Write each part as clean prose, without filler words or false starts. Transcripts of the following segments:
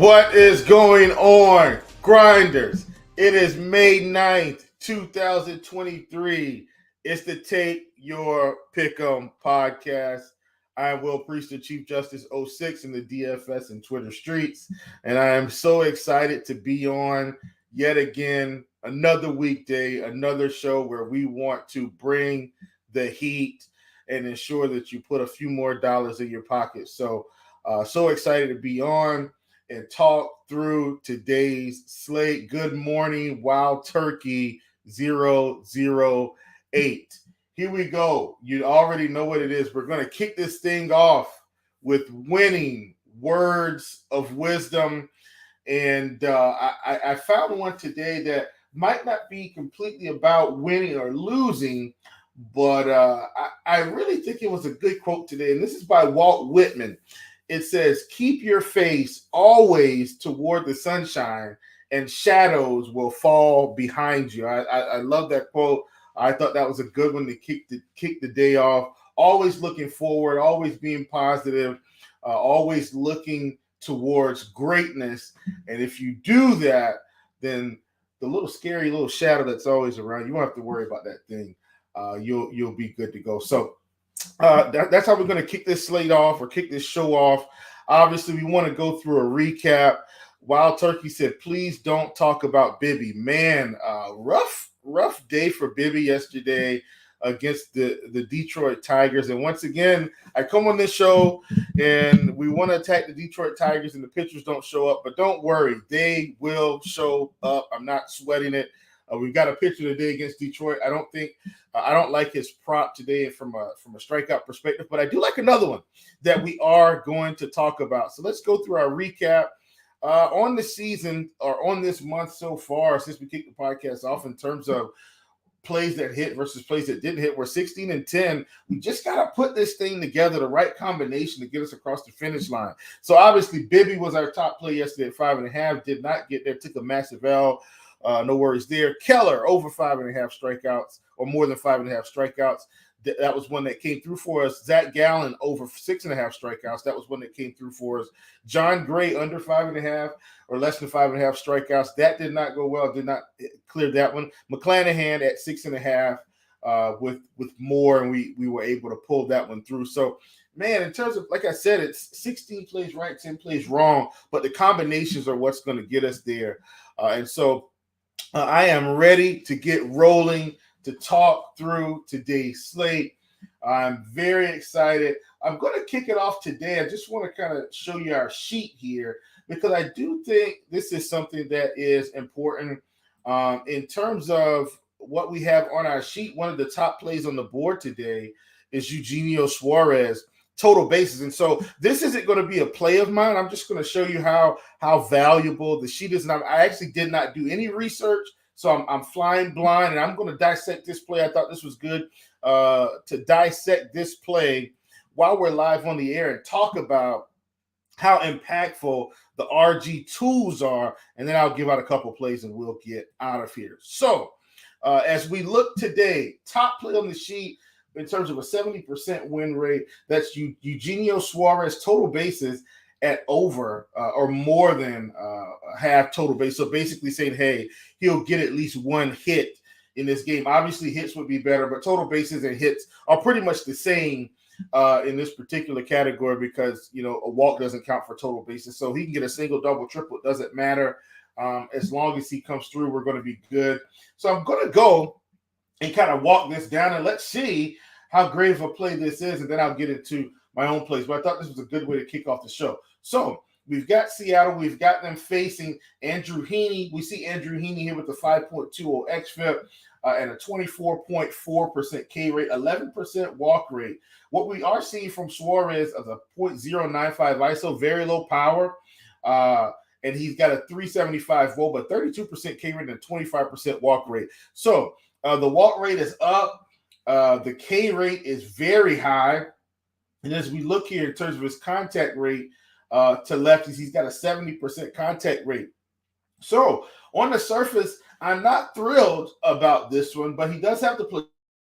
What is going on, Grinders? It is May 9th, 2023. It's the Take Your Pick'em podcast. I am Will Priest, the Chief Justice 06 in the DFS and Twitter streets, and I am so excited to be on yet again another weekday, another show where we want to bring the heat and ensure that you put a few more dollars in your pocket. So excited to be on and talk through today's slate. Good morning, Wild Turkey 008. Here we go. You already know what it is. We're going to kick this thing off with winning words of wisdom. And I found one today that might not be completely about winning or losing, but I really think it was a good quote today. And this is by Walt Whitman. It says, keep your face always toward the sunshine and shadows will fall behind you. I love that quote. I thought that was a good one to kick the day off. Always looking forward, always being positive, always looking towards greatness. And if you do that, then the little scary little shadow that's always around, you won't have to worry about that thing. You'll be good to go. So that's how we're going to kick this slate off or kick this show off. Obviously, we want to go through a recap. Wild Turkey said, please don't talk about Bieber. Man, rough day for Bieber yesterday against the Detroit Tigers. And once again, I come on this show and we want to attack the Detroit Tigers and the pitchers don't show up. But don't worry, they will show up. I'm not sweating it. We've got a pitcher today against Detroit. I don't like his prop today from a strikeout perspective, but I do like another one that we are going to talk about. So let's go through our recap on the season or on this month so far since we kicked the podcast off in terms of plays that hit versus plays that didn't hit. We're 16-10. We just got to put this thing together, the right combination to get us across the finish line. So obviously, Bieber was our top play yesterday at 5.5. Did not get there. Took a massive L. No worries there. Keller over 5.5 strikeouts or more than 5.5 strikeouts. That was one that came through for us. Zach Gallen over 6.5 strikeouts. That was one that came through for us. John Gray under 5.5 or less than 5.5 strikeouts. That did not go well. Did not clear that one. McClanahan at 6.5 with more, and we were able to pull that one through. So, man, in terms of, like I said, it's 16 plays right, 10 plays wrong, but the combinations are what's going to get us there. And so I am ready to get rolling to talk through today's slate. I'm very excited. I'm going to kick it off today. I just want to kind of show you our sheet here because I do think this is something that is important in terms of what we have on our sheet. One of the top plays on the board today is Eugenio Suarez, total bases. And so this isn't going to be a play of mine. I'm just going to show you how valuable the sheet is. And I actually did not do any research, so I'm flying blind, and I'm going to dissect this play. I thought this was good to dissect this play while we're live on the air and talk about how impactful the RG tools are, and then I'll give out a couple plays and we'll get out of here. So as we look today, top play on the sheet, in terms of a 70% win rate, that's Eugenio Suarez total bases at over or more than half total base. So basically saying, hey, he'll get at least one hit in this game. Obviously, hits would be better, but total bases and hits are pretty much the same in this particular category because, a walk doesn't count for total bases. So he can get a single, double, triple. It doesn't matter. As long as he comes through, we're going to be good. So I'm going to go and kind of walk this down, and let's see how great of a play this is, and then I'll get into my own plays. But I thought this was a good way to kick off the show. So we've got Seattle. We've got them facing Andrew Heaney. We see Andrew Heaney here with the 5.20 xFIP and a 24.4% K rate, 11% walk rate. What we are seeing from Suarez is a .095 ISO, very low power, and he's got a 375 WOBA, but 32% K rate and 25% walk rate. So the walk rate is up. The K rate is very high. And as we look here in terms of his contact rate to lefties, he's got a 70% contact rate. So on the surface, I'm not thrilled about this one, but he does have the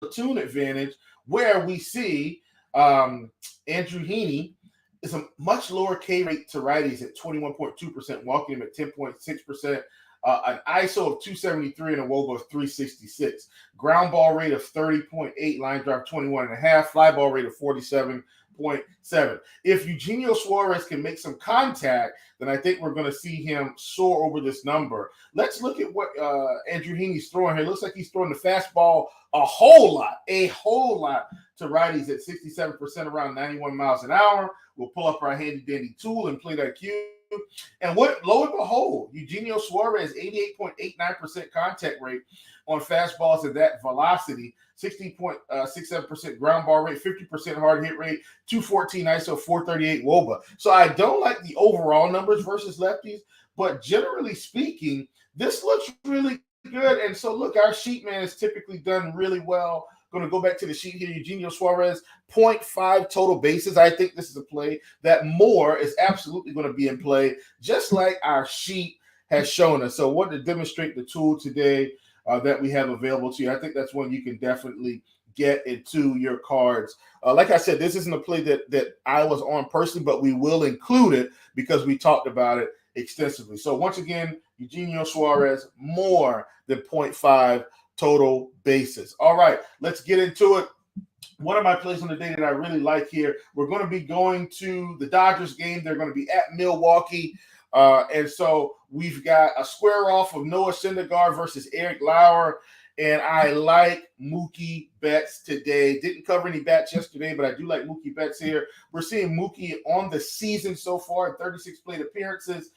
platoon advantage where we see Andrew Heaney is a much lower K rate to righties at 21.2%, walking him at 10.6%. An ISO of 273 and a WOBA of 366. Ground ball rate of 30.8, line drive 21.5, fly ball rate of 47.7. If Eugenio Suarez can make some contact, then I think we're going to see him soar over this number. Let's look at what Andrew Heaney's throwing here. It looks like he's throwing the fastball a whole lot to righties at 67%, around 91 miles an hour. We'll pull up our handy dandy tool and play that cue. And what, lo and behold, Eugenio Suarez, 88.89% contact rate on fastballs at that velocity, 60.67% ground ball rate, 50% hard hit rate, 214 ISO, 438 WOBA. So I don't like the overall numbers versus lefties, but generally speaking, this looks really good. And so, look, our sheet man has typically done really well. Going to go back to the sheet here. Eugenio Suarez, 0.5 total bases. I think this is a play that more is absolutely going to be in play, just like our sheet has shown us. So I wanted to demonstrate the tool today that we have available to you. I think that's one you can definitely get into your cards. Like I said, this isn't a play that I was on personally, but we will include it because we talked about it extensively. So once again, Eugenio Suarez, more than 0.5 total bases. All right, let's get into it. One of my plays on the day that I really like here, we're going to be going to the Dodgers game. They're going to be at Milwaukee. And so we've got a square off of Noah Syndergaard versus Eric Lauer. And I like Mookie Betts today. Didn't cover any bats yesterday, but I do like Mookie Betts here. We're seeing Mookie on the season so far, 36 plate appearances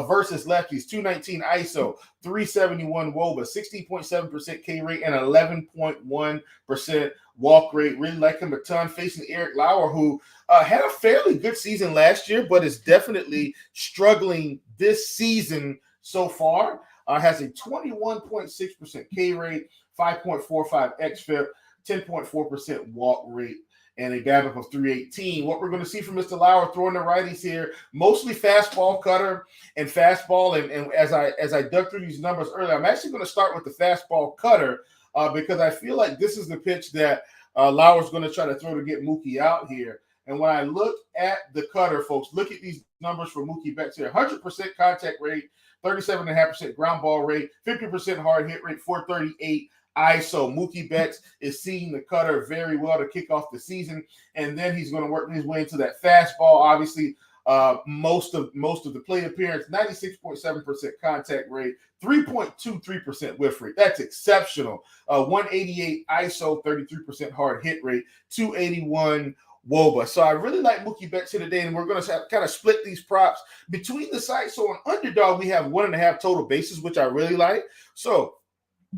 versus lefties, 219 ISO, 371 WOBA, 16.7% K rate, and 11.1% walk rate. Really like him a ton. Facing Eric Lauer, who had a fairly good season last year, but is definitely struggling this season so far. Has a 21.6% K rate, 5.45 xFIP, 10.4% walk rate, and a BABIP of 318. What we're going to see from Mr. Lauer throwing the righties here, mostly fastball cutter and fastball. And as I dug through these numbers earlier, I'm actually going to start with the fastball cutter because I feel like this is the pitch that Lauer's going to try to throw to get Mookie out here. And when I look at the cutter, folks, look at these numbers for Mookie Betts here. 100% contact rate, 37.5% ground ball rate, 50% hard hit rate, 438 ISO. Mookie Betts is seeing the cutter very well to kick off the season, and then he's going to work his way into that fastball. Obviously, most of the plate appearance, 96.7% contact rate, 3.23% whiff rate. That's exceptional. 188 ISO, 33% hard hit rate, 281 WOBA. So I really like Mookie Betts here today, and we're going to kind of split these props between the sides. So on Underdog, we have 1.5 total bases, which I really like. So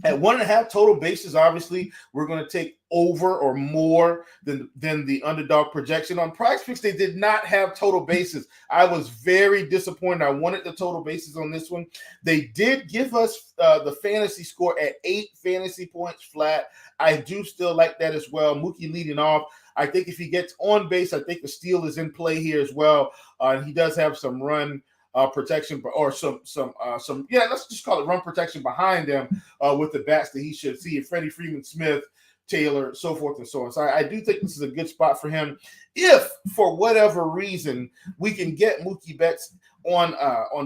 at 1.5 total bases, obviously, we're going to take over or more than the Underdog projection. On PrizePicks, they did not have total bases. I was very disappointed. I wanted the total bases on this one. They did give us the fantasy score at 8 fantasy points flat. I do still like that as well. Mookie leading off. I think if he gets on base, I think the steal is in play here as well. He does have some run protection, or some let's just call it run protection behind them with the bats that he should see. Freddie Freeman, Smith, Taylor, so forth and so on. So I do think this is a good spot for him. If for whatever reason we can get Mookie Betts on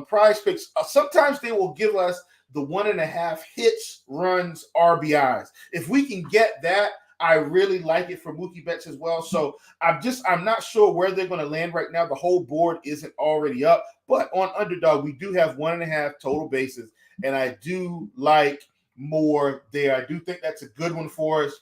PrizePicks, sometimes they will give us the 1.5 hits, runs, RBIs. If we can get that, I really like it for Mookie Betts as well. So I'm not sure where they're going to land right now. The whole board isn't already up, but on Underdog, we do have 1.5 total bases, and I do like more there. I do think that's a good one for us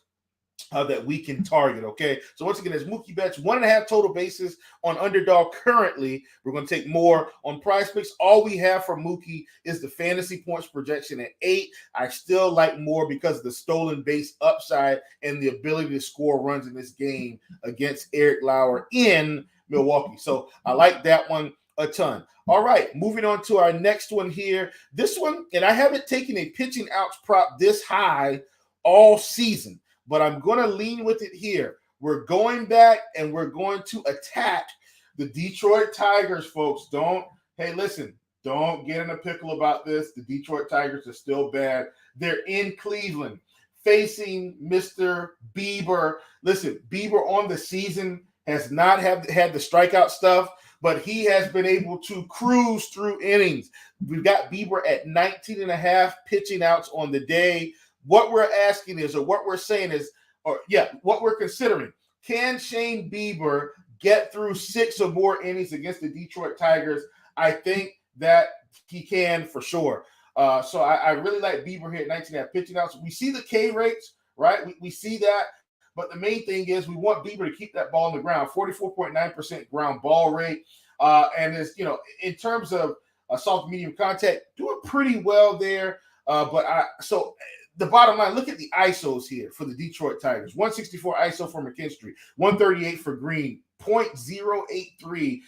that we can target, okay? So once again, it's Mookie Betts, 1.5 total bases on Underdog currently. We're going to take more on PrizePicks. All we have for Mookie is the fantasy points projection at 8. I still like more because of the stolen base upside and the ability to score runs in this game against Eric Lauer in Milwaukee. So I like that one a ton. All right, moving on to our next one here. This one, and I haven't taken a pitching outs prop this high all season, but I'm going to lean with it here. We're going back and we're going to attack the Detroit Tigers, folks. Don't get in a pickle about this. The Detroit Tigers are still bad. They're in Cleveland facing Mr. Bieber. Listen, Bieber on the season has not had the strikeout stuff, but he has been able to cruise through innings. We've got Bieber at 19 and a half pitching outs on the day. What we're asking is, or what we're saying is, what we're considering, can Shane Bieber get through 6 or more innings against the Detroit Tigers? I think that he can for sure. So I really like Bieber here at 19 and a half pitching outs. We see the K rates, right? We see that. But the main thing is we want Bieber to keep that ball on the ground, 44.9% ground ball rate. And is, in terms of soft medium contact, doing pretty well there. So the bottom line, look at the ISOs here for the Detroit Tigers. 164 ISO for McKinstry, 138 for Green, 0.083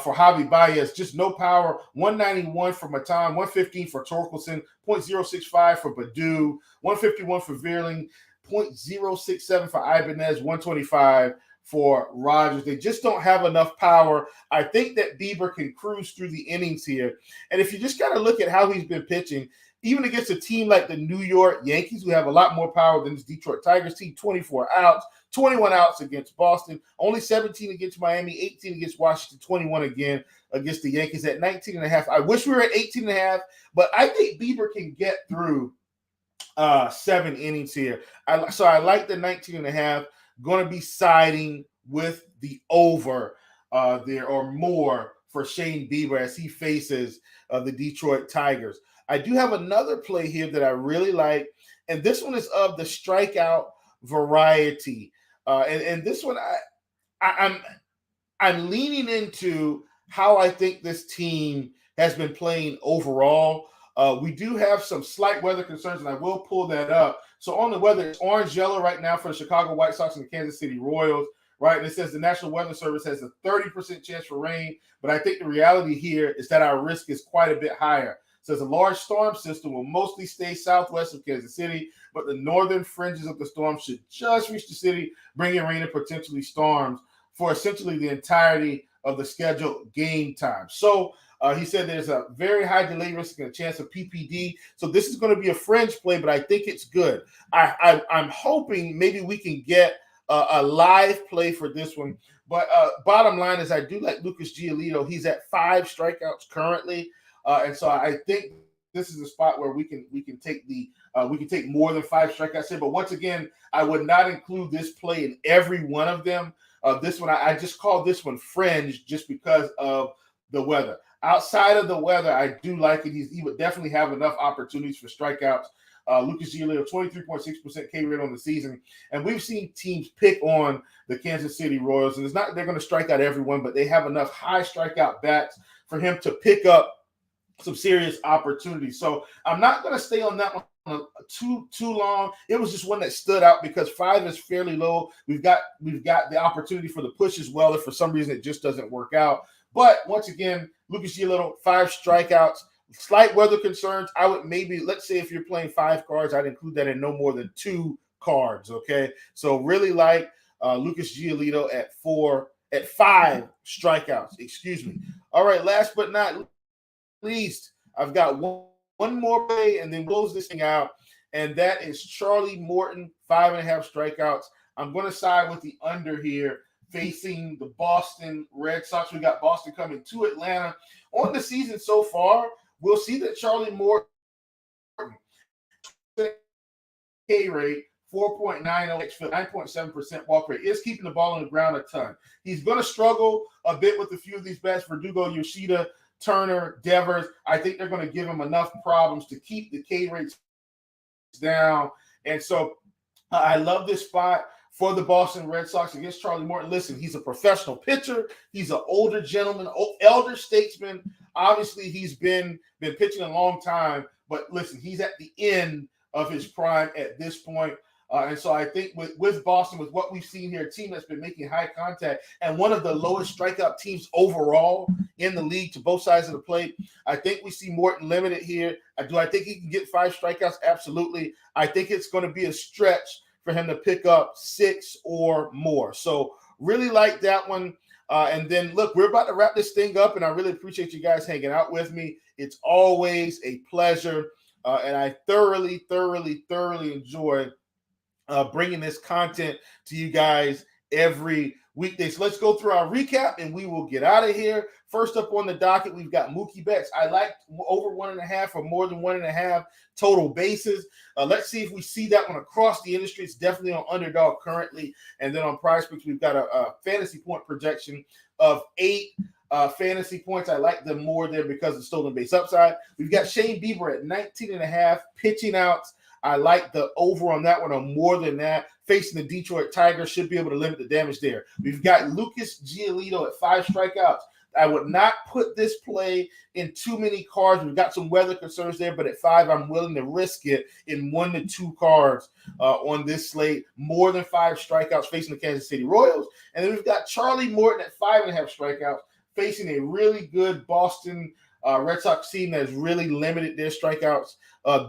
for Javi Baez, just no power. 191 for Matan, 115 for Torkelson, 0.065 for Badu, 151 for Veerling, 0.067 for Ibanez, 125 for Rogers. They just don't have enough power. I think that Bieber can cruise through the innings here. And if you just got to look at how he's been pitching, even against a team like the New York Yankees, who have a lot more power than this Detroit Tigers team, 24 outs, 21 outs against Boston, only 17 against Miami, 18 against Washington, 21 again against the Yankees at 19 and a half. I wish we were at 18 and a half, but I think Bieber can get through 7 innings here. So I like the 19 and a half. Going to be siding with the over there or more for Shane Bieber as he faces the Detroit Tigers. I do have another play here that I really like, and this one is of the strikeout variety. And this one, I'm leaning into how I think this team has been playing overall. We do have some slight weather concerns, and I will pull that up. So on the weather, it's orange-yellow right now for the Chicago White Sox and the Kansas City Royals, right? And it says the National Weather Service has a 30% chance for rain, but I think the reality here is that our risk is quite a bit higher. It says a large storm system will mostly stay southwest of Kansas City, but the northern fringes of the storm should just reach the city, bringing rain and potentially storms for essentially the entirety of the scheduled game time. So he said there's a very high delay risk and a chance of PPD. So this is going to be a fringe play, but I think it's good. I'm hoping maybe we can get a live play for this one. But bottom line is I do like Lucas Giolito. He's at 5 strikeouts currently. And so I think this is a spot where we can take more than 5 strikeouts here. But once again, I would not include this play in every one of them. This one, I just call this one fringe just because of the weather. Outside of the weather, I do like it. He would definitely have enough opportunities for strikeouts. Lucas Giolito, 23.6% K rate on the season. And we've seen teams pick on the Kansas City Royals. And it's not they're going to strike out everyone, but they have enough high strikeout bats for him to pick up some serious opportunities. So I'm not going to stay on that one too long. It was just one that stood out because 5 is fairly low. We've got the opportunity for the push as well if for some reason it just doesn't work out. But once again, Lucas Giolito, 5 strikeouts, slight weather concerns. I would maybe, let's say if you're playing 5 cards, I'd include that in no more than 2 cards, okay? So really like Lucas Giolito at 5 strikeouts, excuse me. All right, last but not least, I've got one more play and then close this thing out, and that is Charlie Morton, 5.5 strikeouts. I'm going to side with the under here, facing the Boston Red Sox. We got Boston coming to Atlanta. On the season so far, we'll see that Charlie Morton K rate, 4.90 xFIP, 9.7% walk rate, is keeping the ball on the ground a ton. He's going to struggle a bit with a few of these bats, Verdugo, Yoshida, Turner, Devers. I think they're going to give him enough problems to keep the K rates down. And so I love this spot for the Boston Red Sox against Charlie Morton. Listen, he's a professional pitcher. He's an older gentleman, elder statesman. Obviously, he's been pitching a long time. But listen, he's at the end of his prime at this point. And so I think with Boston, with what we've seen here, a team that's been making high contact and one of the lowest strikeout teams overall in the league to both sides of the plate, I think we see Morton limited here. Do I think he can get 5 strikeouts? Absolutely. I think it's going to be a stretch for him to pick up 6 or more. So really like that one. And then, look, we're about to wrap this thing up, and I really appreciate you guys hanging out with me. It's always a pleasure, and I thoroughly enjoy bringing this content to you guys every weekday. So let's go through our recap and we will get out of here. First up on the docket, we've got Mookie Betts. I like over 1.5 or more than 1.5 total bases. Let's see if we see that one across the industry. It's definitely on Underdog currently. And then on PrizePicks, we've got a fantasy point projection of 8 fantasy points. I like them more there because of stolen base upside. We've got Shane Bieber at 19.5 pitching outs. I like the over on that one or more than that. Facing the Detroit Tigers, should be able to limit the damage there. We've got Lucas Giolito at 5 strikeouts. I would not put this play in too many cards. We've got some weather concerns there, but at 5, I'm willing to risk it in 1 to 2 cards on this slate. More than 5 strikeouts facing the Kansas City Royals. And then we've got Charlie Morton at 5.5 strikeouts facing a really good Boston Red Sox team that has really limited their strikeouts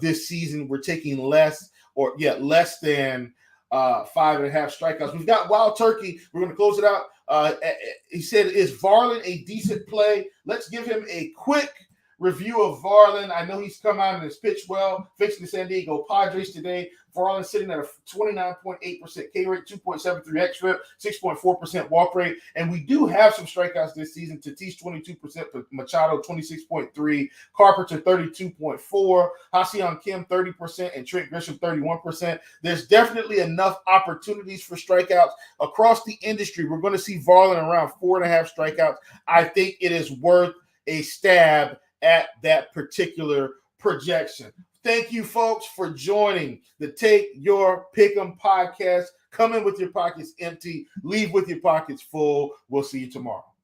this season. We're taking less than 5.5 strikeouts. We've got Wild Turkey. We're going to close it out. He said, is Varland a decent play? Let's give him a quick review of Varland. I know he's come out and has pitched well, fixing the San Diego Padres today. Varland sitting at a 29.8% K rate, 2.73 xFIP, 6.4% walk rate. And we do have some strikeouts this season. Tatis 22%, Machado 26.3, Carpenter 32.4, Ha-Seong Kim 30%, and Trent Grisham 31%. There's definitely enough opportunities for strikeouts across the industry. We're going to see Varland around 4.5 strikeouts. I think it is worth a stab at that particular projection. Thank you, folks, for joining the Take Your Pick'em podcast. Come in with your pockets empty, leave with your pockets full. We'll see you tomorrow.